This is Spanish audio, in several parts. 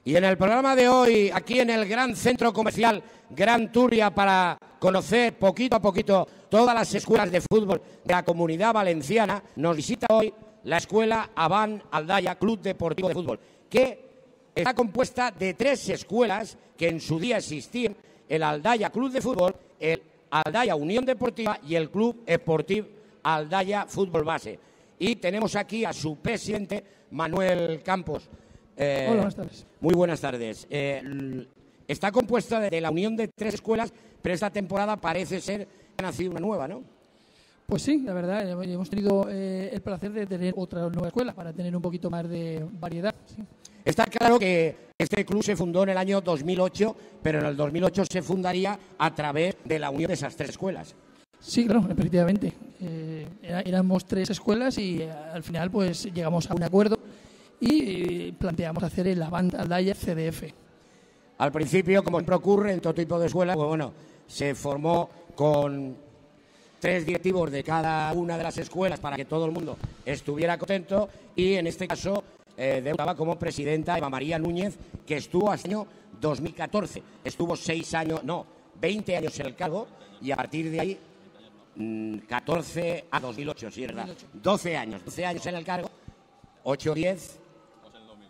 Y en el programa de hoy, aquí en el gran centro comercial Gran Turia, para conocer poquito a poquito todas las escuelas de fútbol de la Comunidad Valenciana, nos visita hoy la escuela Avant Aldaya Club Deportivo de Fútbol, que está compuesta de 3 escuelas que en su día existían: el Aldaya Club de Fútbol, el Aldaya Unión Deportiva y el Club Esportiu Aldaya Fútbol Base. Y tenemos aquí a su presidente, Manuel Campos. Hola, buenas tardes. Muy buenas tardes. Está compuesta de la unión de 3 escuelas, pero esta temporada parece ser que ha nacido una nueva, ¿no? Pues sí, la verdad, hemos tenido el placer de tener otra nueva escuela para tener un poquito más de variedad. Sí. Está claro que este club se fundó en el año 2008, pero en el 2008 se fundaría a través de la unión de esas 3 escuelas. Sí, claro, efectivamente. Éramos 3 escuelas y al final pues llegamos a un acuerdo y planteamos hacer el Avant Aldaya CDF. Al principio, como siempre ocurre en todo tipo de escuelas, pues bueno, se formó con 3 directivos de cada una de las escuelas para que todo el mundo estuviera contento, y en este caso debutaba como presidenta Eva María Núñez, que estuvo hasta el año 2014. Estuvo 20 años en el cargo, y a partir de ahí 14 a 2008, sí, ¿verdad? 12 años en el cargo, 8, 10,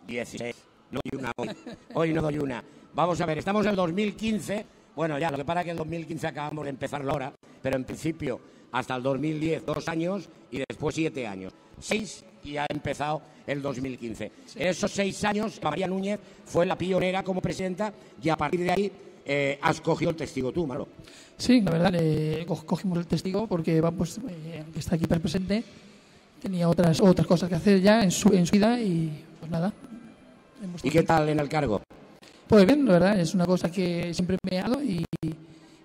16. No doy una hoy. Hoy no doy una. Vamos a ver, estamos en el 2015. Bueno, ya, lo que pasa es que en el 2015 acabamos de empezarlo ahora, pero en principio hasta el 2010, 2 años, y después 7 años. 6 y ha empezado el 2015. Sí. En esos 6 años, María Núñez fue la pionera como presidenta, y a partir de ahí has cogido el testigo tú, Malo. Sí, la verdad, cogimos el testigo porque que está aquí presente, tenía otras cosas que hacer ya en su vida, y pues nada. ¿Y qué tal en el cargo? Pues bien, la verdad, es una cosa que siempre me ha dado y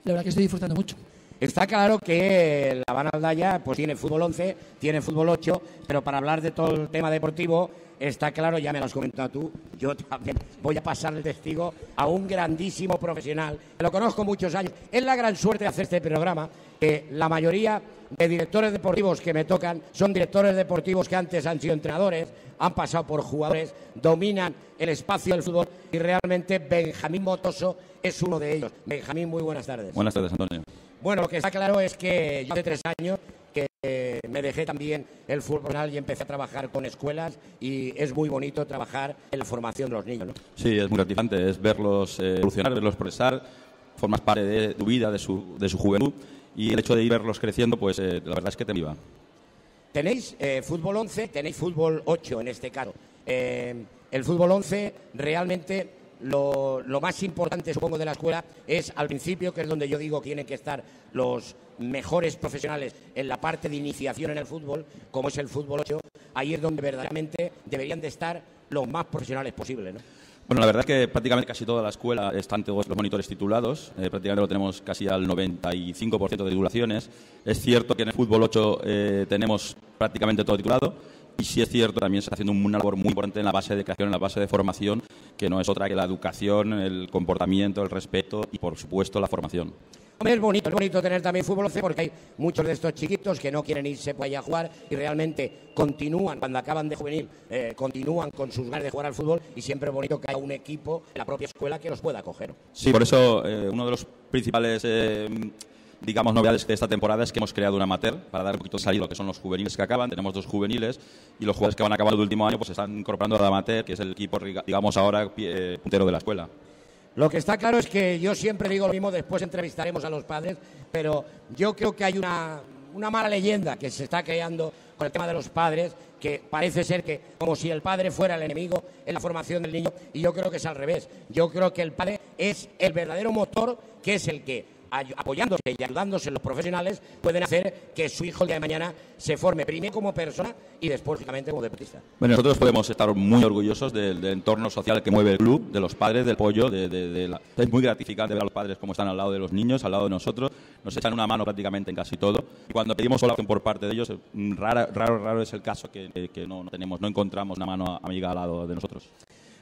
la verdad que estoy disfrutando mucho. Está claro que la Avant Aldaya pues tiene fútbol 11, tiene fútbol 8, pero para hablar de todo el tema deportivo, está claro, ya me lo has comentado tú, yo también voy a pasar el testigo a un grandísimo profesional, que lo conozco muchos años. Es la gran suerte de hacer este programa, que la mayoría de directores deportivos que me tocan son directores deportivos que antes han sido entrenadores, han pasado por jugadores, dominan el espacio del fútbol, y realmente Benjamín Motoso es uno de ellos. Benjamín, muy buenas tardes. Buenas tardes, Antonio. Bueno, lo que está claro es que yo hace 3 años que me dejé también el fútbol profesional y empecé a trabajar con escuelas, y es muy bonito trabajar en la formación de los niños, ¿no? Sí, es muy gratificante, es verlos evolucionar, verlos progresar, formas parte de tu vida, de su juventud, y el hecho de ir verlos creciendo, pues la verdad es que te motiva. Tenéis fútbol 11, tenéis fútbol 8 en este caso. El fútbol 11 realmente lo más importante, supongo, de la escuela es al principio, que es donde yo digo que tienen que estar los mejores profesionales en la parte de iniciación en el fútbol, como es el fútbol 8. Ahí es donde verdaderamente deberían de estar los más profesionales posibles, ¿no? Bueno, la verdad es que prácticamente casi toda la escuela están todos los monitores titulados, prácticamente lo tenemos casi al 95% de titulaciones. Es cierto que en el fútbol 8 tenemos prácticamente todo titulado, y sí es cierto, también se está haciendo una labor muy importante en la base de creación, en la base de formación, que no es otra que la educación, el comportamiento, el respeto y, por supuesto, la formación. Hombre, es bonito tener también fútbol 11, porque hay muchos de estos chiquitos que no quieren irse por allá a jugar y realmente continúan, cuando acaban de juvenil, continúan con sus ganas de jugar al fútbol, y siempre es bonito que haya un equipo en la propia escuela que los pueda acoger. Sí, por eso uno de los principales novedades de esta temporada es que hemos creado un amateur para dar un poquito de salida a lo que son los juveniles que acaban. Tenemos 2 juveniles, y los jugadores que van acabando el último año pues están incorporando al amateur, que es el equipo, digamos, ahora puntero de la escuela. Lo que está claro es que yo siempre digo lo mismo, después entrevistaremos a los padres, pero yo creo que hay una mala leyenda que se está creando con el tema de los padres, que parece ser que como si el padre fuera el enemigo en la formación del niño, y yo creo que es al revés. Yo creo que el padre es el verdadero motor, que es el que, apoyándose y ayudándose en los profesionales, pueden hacer que su hijo el día de mañana se forme primero como persona y después, lógicamente, como deportista. Bueno, nosotros podemos estar muy orgullosos del entorno social que mueve el club, de los padres, del apoyo. Es muy gratificante ver a los padres cómo están al lado de los niños, al lado de nosotros. Nos echan una mano prácticamente en casi todo. Y cuando pedimos colaboración por parte de ellos, raro es el caso que no encontramos una mano amiga al lado de nosotros.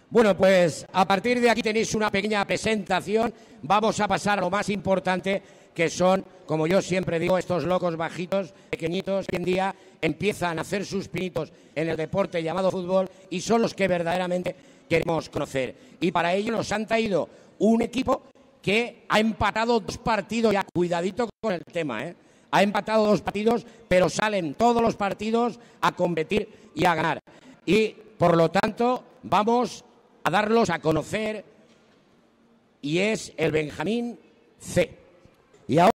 Bueno, pues a partir de aquí tenéis una pequeña presentación. Vamos a pasar a lo más importante, que son, como yo siempre digo, estos locos bajitos, pequeñitos, que hoy en día empiezan a hacer sus pinitos en el deporte llamado fútbol, y son los que verdaderamente queremos conocer. Y para ello nos han traído un equipo que ha empatado 2 partidos, ya cuidadito con el tema, ha empatado 2 partidos, pero salen todos los partidos a competir y a ganar. Y, por lo tanto, vamos a darlos a conocer, y es el Benjamín C. Y ahora